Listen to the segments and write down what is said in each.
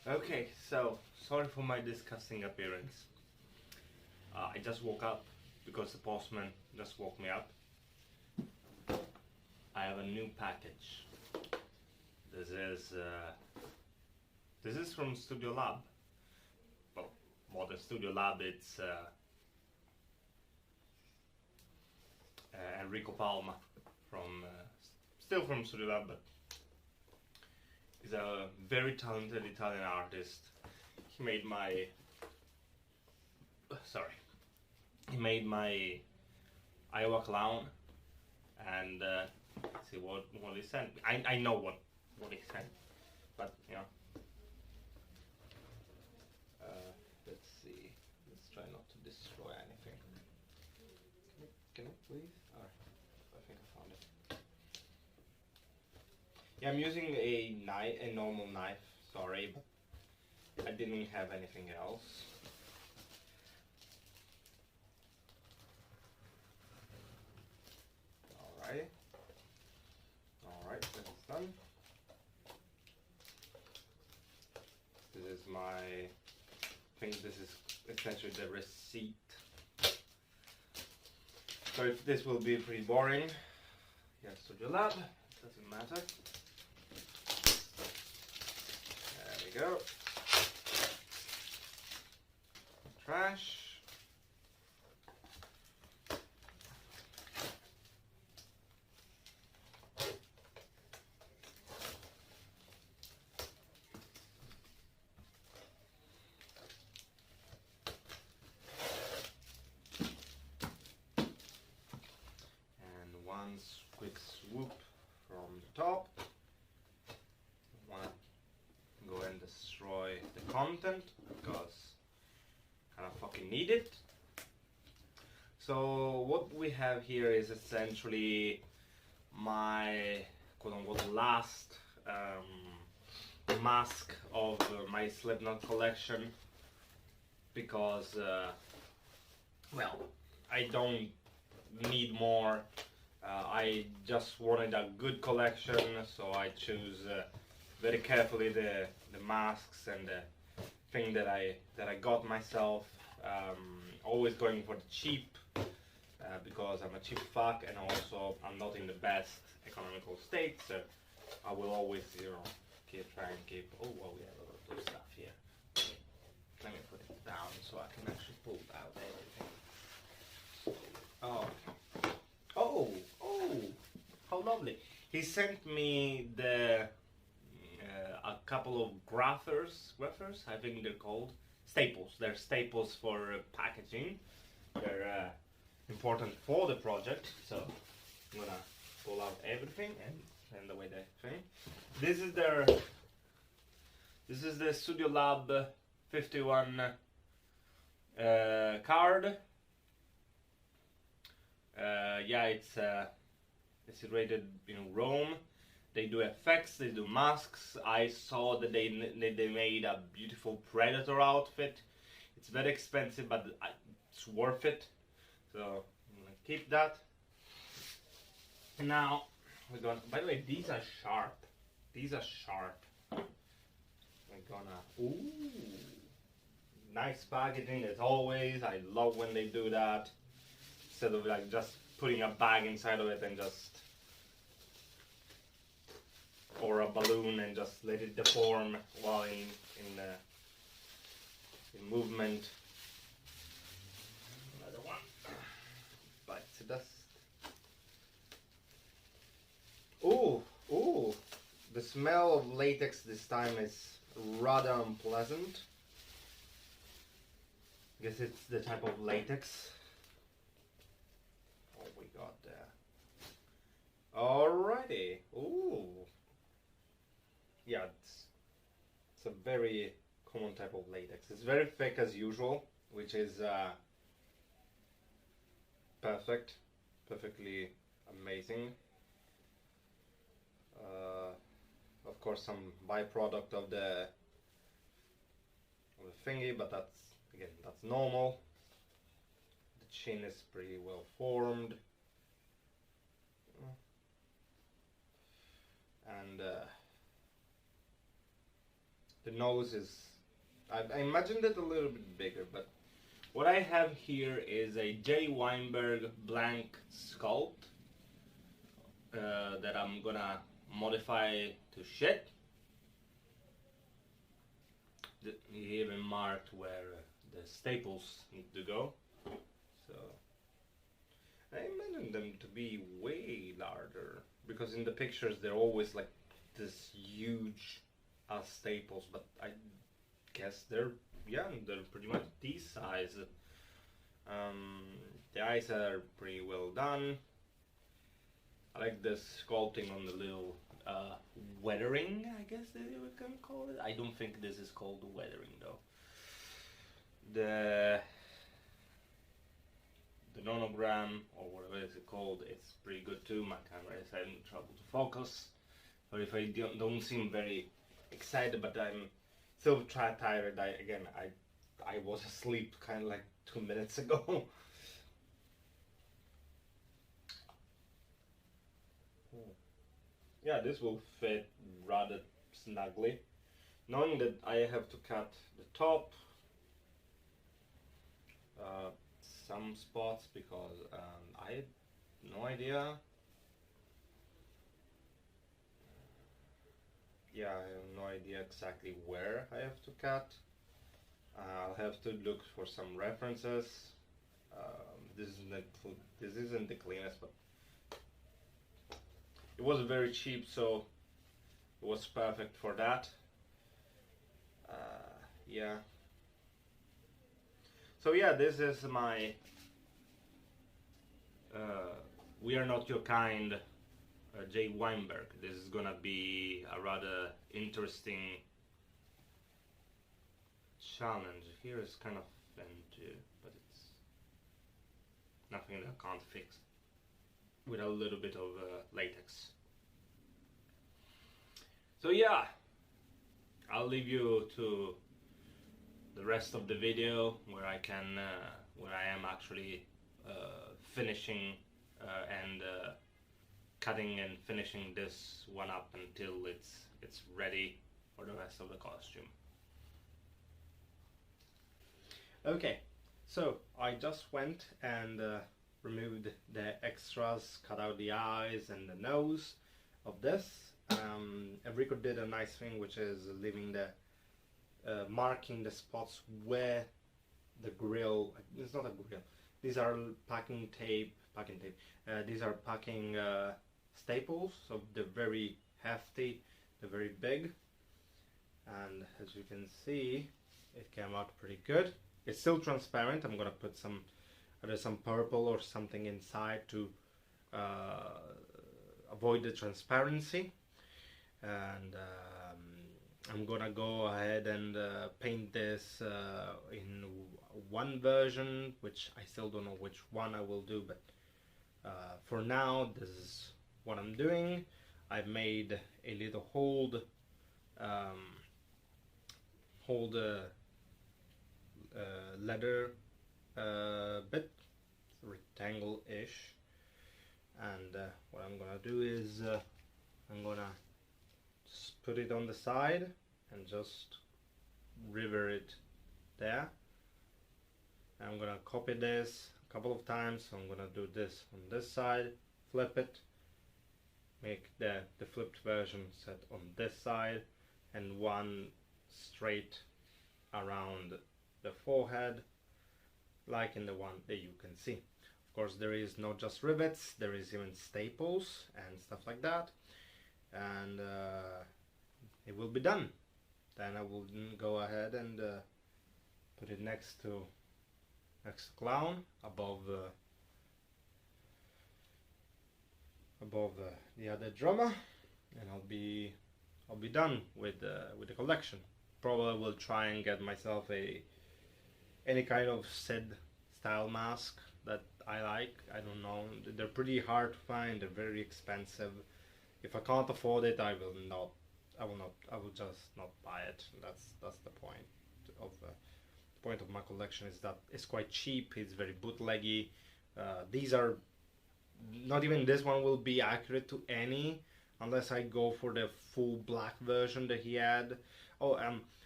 Okay, so sorry for my disgusting appearance. I just woke up because the postman just woke me up. I have a new package. This is from Studio Lab. Well, more than Studio Lab, it's Enrico Palma from still from Studio Lab, but he's a very talented Italian artist. He made my he made my Iowa clown, and let's see what he sent me. I know what he sent, but you know. Let's see. Let's try not to destroy anything. Can I please? Alright, I think I found it. Yeah, I'm using a knife, a normal knife. Sorry, but I didn't have anything else. Alright. Alright, that's done. This is my, I think this is essentially the receipt. So if this will be pretty boring, yes, Studio Lab, doesn't matter. There we go. Trash. One quick swoop from the top. Want to go and destroy the content because kind of fucking need it. So what we have here is essentially my quote-unquote last mask of my SLIPKNOT collection, because well, I don't need more. I just wanted a good collection, so I choose very carefully the masks and the thing that I got myself. Always going for the cheap, because I'm a cheap fuck, and also I'm not in the best economical state, so I will always, you know, try and keep. Oh well, we have a lot of stuff here. Let me put it down so I can actually pull out everything. Oh, okay. Oh, how lovely. He sent me a couple of graphers, I think they're called. Staples. They're staples for packaging. They're important for the project, so I'm gonna pull out everything and send away the thing. This is the Studio Lab 51 card. Yeah, it's rated in Rome. They do effects, they do masks. I saw that they made a beautiful Predator outfit. It's very expensive, but it's worth it. So I'm gonna keep that. And now we're gonna. By the way, these are sharp. These are sharp. We're gonna. Ooh, nice packaging as always. I love when they do that. Instead of like just putting a bag inside of it and just, or a balloon and just let it deform while in movement. Another one bites the dust. Ooh, the smell of latex this time is rather unpleasant. I guess it's the type of latex. We got there. Alrighty. Ooh. Yeah, it's a very common type of latex. It's very thick as usual, which is perfectly amazing. Of course, some byproduct of the thingy, but that's normal. Chin is pretty well formed, and The nose is, I imagined it a little bit bigger, but what I have here is a Jay Weinberg blank sculpt that I'm gonna modify to shit. He even marked where the staples need to go. So I imagine them to be way larger, because in the pictures they're always like this huge staples, but I guess they're pretty much this size. The eyes are pretty well done. I like this sculpting on the little weathering, I guess that you can call it. I don't think this is called weathering though. The Monogram, or whatever it's called, it's pretty good too. My camera is having trouble to focus, or if I don't seem very excited, but I'm still tired. I was asleep kind of like 2 minutes ago. Yeah, this will fit rather snugly, knowing that I have to cut the top, some spots, because I had no idea. Yeah, I have no idea exactly where I have to cut. I'll have to look for some references. This isn't the cleanest, but it was very cheap, so it was perfect for that. Yeah. So yeah, this is my We Are Not Your Kind, Jay Weinberg. This is gonna be a rather interesting challenge. Here is kind of bent too, but it's nothing that I can't fix with a little bit of latex. So yeah, I'll leave you to the rest of the video where I am actually finishing and cutting and finishing this one up until it's ready for the rest of the costume. Okay, so I just went and removed the extras, cut out the eyes and the nose of this. Enrico did a nice thing, which is leaving the marking the spots where the grill, it's not a grill, these are packing tape, these are packing staples, so they're very hefty, they're very big, and as you can see, it came out pretty good. It's still transparent. I'm gonna put some purple or something inside to avoid the transparency, and I'm gonna go ahead and paint this in one version, which I still don't know which one I will do, but for now this is what I'm doing. I've made a little hold leather bit, rectangle-ish, and what I'm gonna do is I'm gonna just put it on the side and just rivet it there. I'm gonna copy this a couple of times, so I'm gonna do this on this side, flip it, make the flipped version set on this side, and one straight around the forehead, like in the one that you can see. Of course, there is not just rivets, there is even staples and stuff like that, and it will be done. Then I will go ahead and put it next to clown, above the other drummer, and I'll be done with the collection. Probably will try and get myself any kind of Sid style mask that I like. I don't know, they're pretty hard to find, they're very expensive. If I can't afford it, I will just not buy it. That's the point of my collection, is that it's quite cheap, it's very bootleggy. These are not even, this one will be accurate to any unless I go for the full black version that he had. Oh,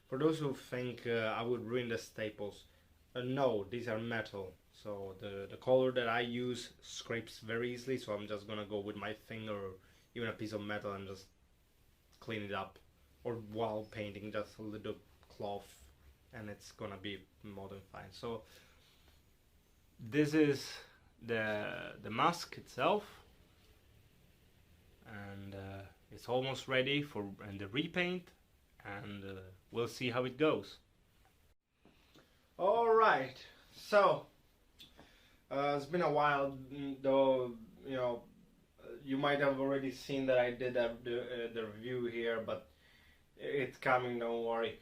for those who think I would ruin the staples, no, these are metal. So the color that I use scrapes very easily, so I'm just gonna go with my finger or even a piece of metal and just clean it up. Or while painting, just a little cloth, and it's gonna be more than fine. So this is the mask itself, and it's almost ready for the repaint, and we'll see how it goes. All right, so it's been a while, though, you know, you might have already seen that I did the review here, but it's coming, don't worry.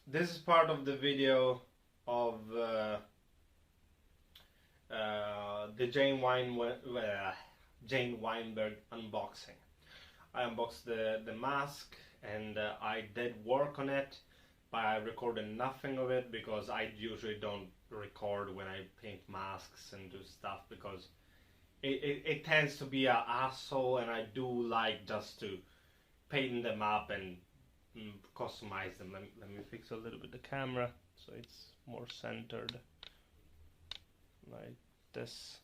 This is part of the video of the Jay Weinberg unboxing. I unboxed the mask, and I did work on it, but I recorded nothing of it because I usually don't record when I paint masks and do stuff, because it tends to be an hassle, and I do like just to paint them up and customize them. Let me fix a little bit the camera so it's more centered, like this.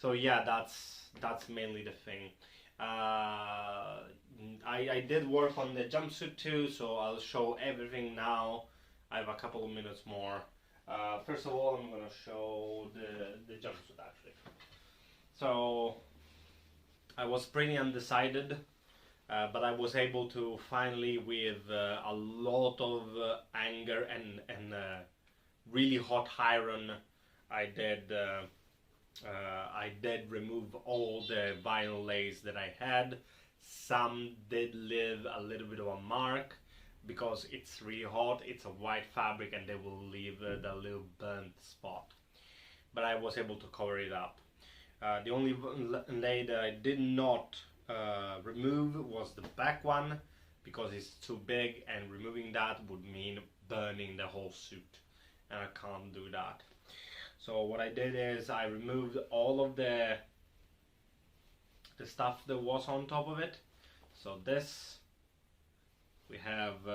So yeah, that's mainly the thing. I did work on the jumpsuit too, so I'll show everything now. I have a couple of minutes more. First of all, I'm gonna show the jumpsuit actually. So I was pretty undecided, but I was able to finally, with a lot of anger and really hot iron, I did remove all the vinyl lace that I had. Some did leave a little bit of a mark because it's really hot. It's a white fabric and they will leave the little burnt spot. But I was able to cover it up. The only lay that I did not remove was the back one, because it's too big, and removing that would mean burning the whole suit, and I can't do that. So what I did is I removed all of the stuff that was on top of it. So this, we have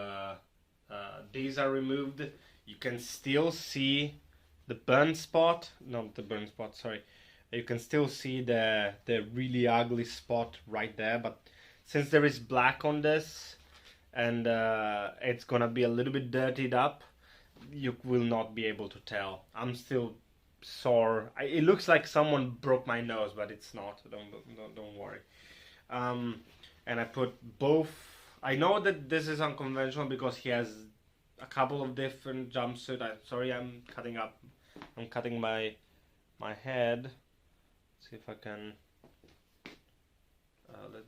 these are removed. You can still see the burn spot, not the burn spot, sorry. You can still see the really ugly spot right there, but since there is black on this and it's gonna be a little bit dirtied up, you will not be able to tell. I'm still sore. It looks like someone broke my nose, but it's not. Don't worry. And I put both. I know that this is unconventional because he has a couple of different jumpsuits. Sorry, I'm cutting my head. See if I can.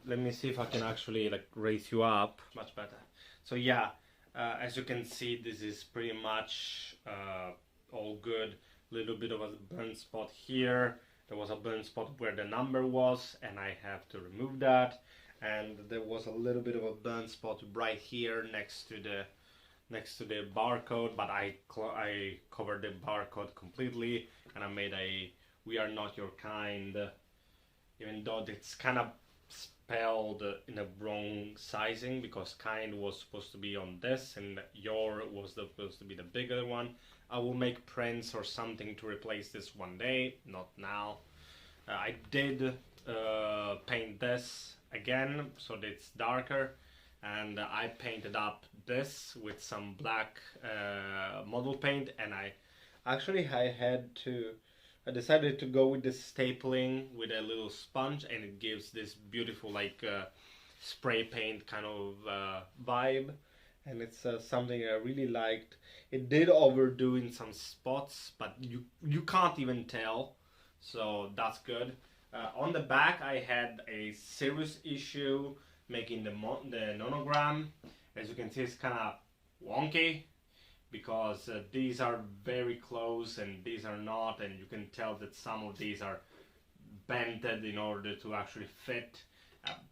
Let me see if I can actually like raise you up. Much better. So yeah, as you can see, this is pretty much all good. Little bit of a burn spot here. There was a burn spot where the number was, and I have to remove that. And there was a little bit of a burn spot right here next to the barcode, but I covered the barcode completely, and I made a "We are not your kind," even though it's kind of spelled in the wrong sizing, because kind was supposed to be on this and your was supposed to be the bigger one. I will make prints or something to replace this one day, not now. I did paint this again so that it's darker, and I painted up this with some black model paint, and I decided to go with this stapling with a little sponge, and it gives this beautiful like spray paint kind of vibe, and it's something I really liked. It did overdo in some spots, but you can't even tell, so that's good. On the back I had a serious issue making the monogram. As you can see, it's kind of wonky because these are very close and these are not, and you can tell that some of these are bented in order to actually fit.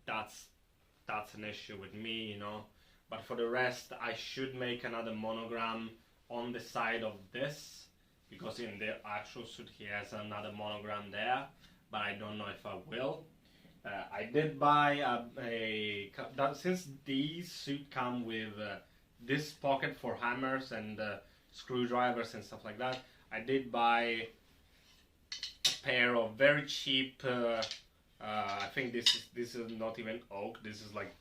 That's an issue with me, you know. But for the rest, I should make another monogram on the side of this, because in the actual suit he has another monogram there, but I don't know if I will. I did buy since these suit come with this pocket for hammers and screwdrivers and stuff like that, I did buy a pair of very cheap, I think this is not even oak, this is like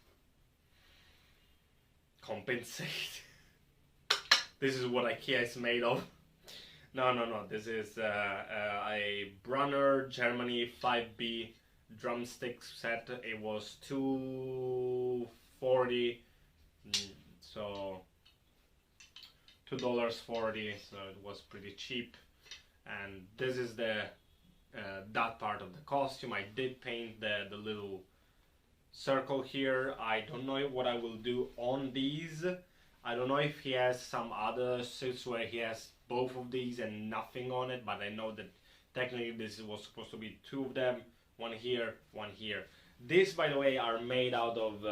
compensate. This is what IKEA is made of. No, this is a Brunner Germany 5B drumstick set. It was $2.40, so $2.40, so it was pretty cheap. And this is the that part of the costume. I did paint the little circle here. I don't know what I will do on these. I don't know if he has some other suits where he has both of these and nothing on it, but I know that technically this was supposed to be two of them, one here, one here. These, by the way, are made out of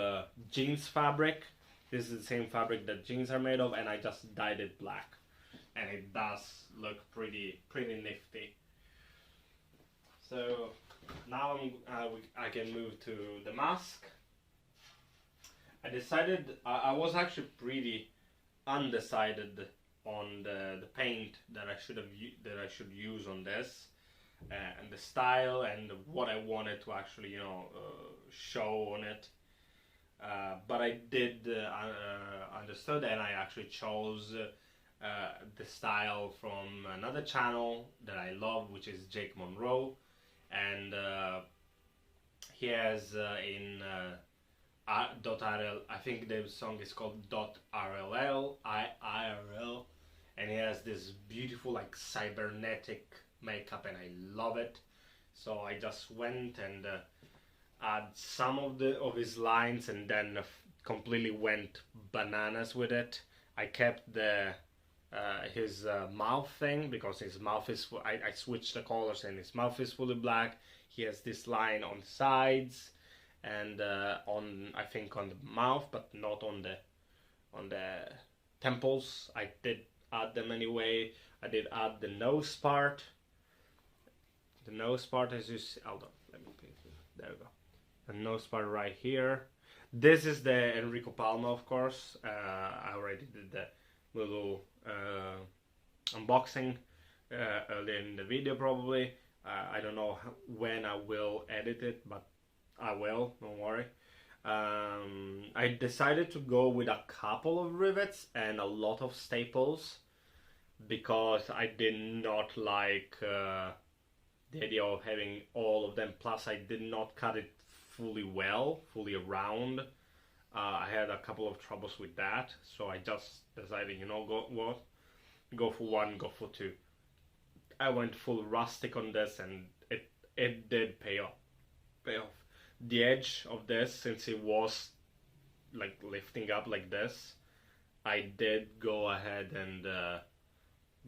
jeans fabric. This is the same fabric that jeans are made of, and I just dyed it black, and it does look pretty nifty. So now I can move to the mask. I decided I was actually pretty undecided on the paint that I should use on this, and the style and what I wanted to actually show on it. But I did understood, and I actually chose the style from another channel that I love, which is Jake Monroe, and he has in .rl, I think the song is called .rll, IRL, and he has this beautiful like cybernetic makeup, and I love it. So I just went and add some of his lines, and then completely went bananas with it. I kept his mouth thing, because his mouth is I switched the colors, and his mouth is fully black. He has this line on the sides and I think on the mouth, but not on the temples. I did add them anyway. I did add the nose part. The nose part, as you see, hold on, let me paint it. There we go. The nose part right here. This is the Enrico Palma, of course. I already did the little unboxing earlier in the video, probably. I don't know when I will edit it, but I will, don't worry. I decided to go with a couple of rivets and a lot of staples, because I did not like the idea of having all of them. Plus, I did not cut it fully around. I had a couple of troubles with that, so I just decided, go for one, go for two. I went full rustic on this, and it did pay off. The edge of this, since it was like lifting up like this, I did go ahead and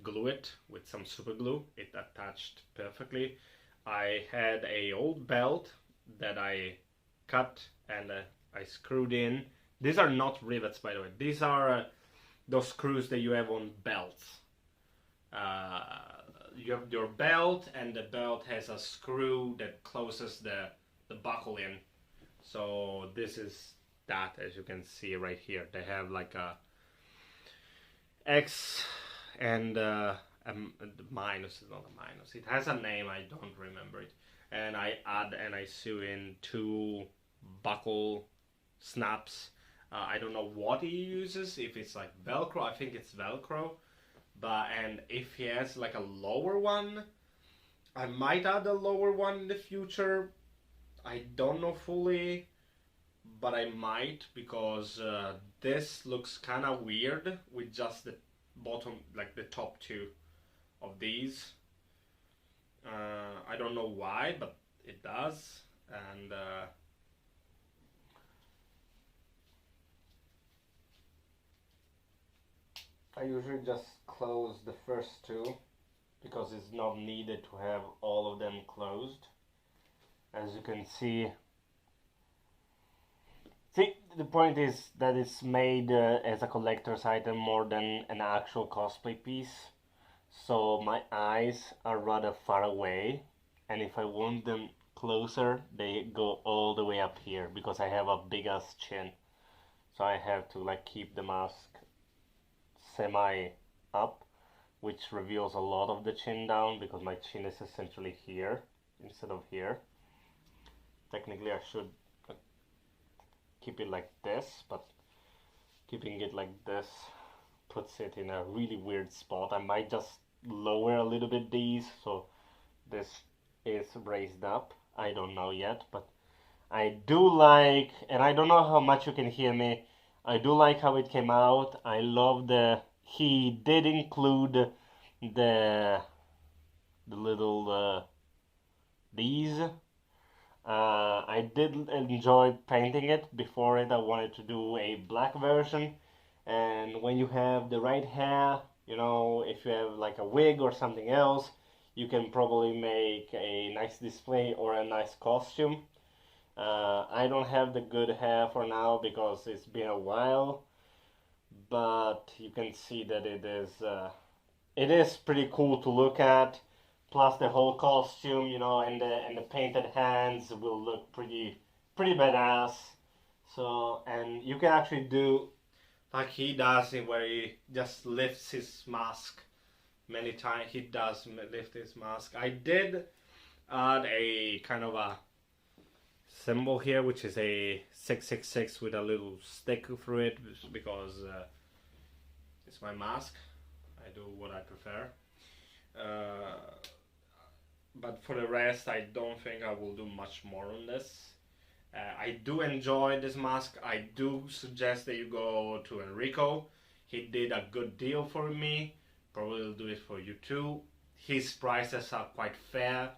glue it with some super glue. It attached perfectly. I had a old belt that I cut and I screwed in. These are not rivets, by the way. These are those screws that you have on belts. You have your belt, and the belt has a screw that closes the buckle in. So this is that, as you can see right here. They have like a X and minus is not a minus. It has a name, I don't remember it. And I add and I sew in two buckle snaps. I don't know what he uses, if it's like Velcro. I think it's Velcro. And if he has like a lower one, I might add a lower one in the future. I don't know fully, but I might, because this looks kind of weird with just the bottom, like the top two of these. I don't know why, but it does. And I usually just close the first two, because it's not needed to have all of them closed. As you can see, the point is that it's made as a collector's item more than an actual cosplay piece. So my eyes are rather far away, and if I want them closer, they go all the way up here because I have a big ass chin. So I have to like keep the mask semi up, which reveals a lot of the chin down because my chin is essentially here instead of here. Technically I should keep it like this, but keeping it like this puts it in a really weird spot. I might just lower a little bit these so this is raised up. I don't know yet, but I do like, and I don't know how much you can hear me, I do like how it came out. I love he did include the little these. I did enjoy painting it. Before it I wanted to do a black version, and when you have the right hair, you know, if you have like a wig or something else, you can probably make a nice display or a nice costume. I don't have the good hair for now because it's been a while, but you can see that it is pretty cool to look at. Plus the whole costume, you know, and the painted hands will look pretty badass. So, and you can actually do like he does it, where he just lifts his mask many times. He does lift his mask. I did add a kind of a symbol here, which is a 666 with a little stick through it, because it's my mask. I do what I prefer. But for the rest, I don't think I will do much more on this. I do enjoy this mask. I do suggest that you go to Enrico. He did a good deal for me. Probably will do it for you too. His prices are quite fair.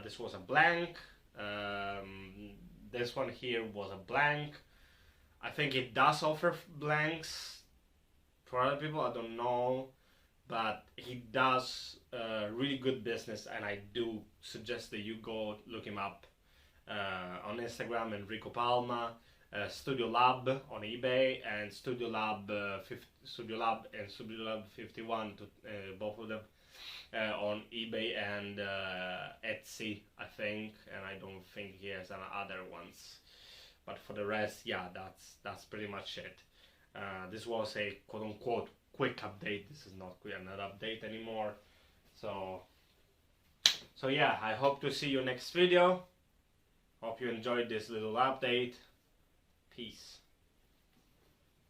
This was a blank. This one here was a blank. I think it does offer blanks for other people, I don't know, but he does really good business, and I do suggest that you go look him up on Instagram, Enrico Palma, Studio Lab on eBay, and Studio Lab and Studio Lab 51, both of them on eBay and Etsy, I think, and I don't think he has any other ones. But for the rest, yeah, that's pretty much it. This was a quote-unquote quick update. This is not an update anymore. So yeah, I hope to see you next video. Hope you enjoyed this little update. Peace.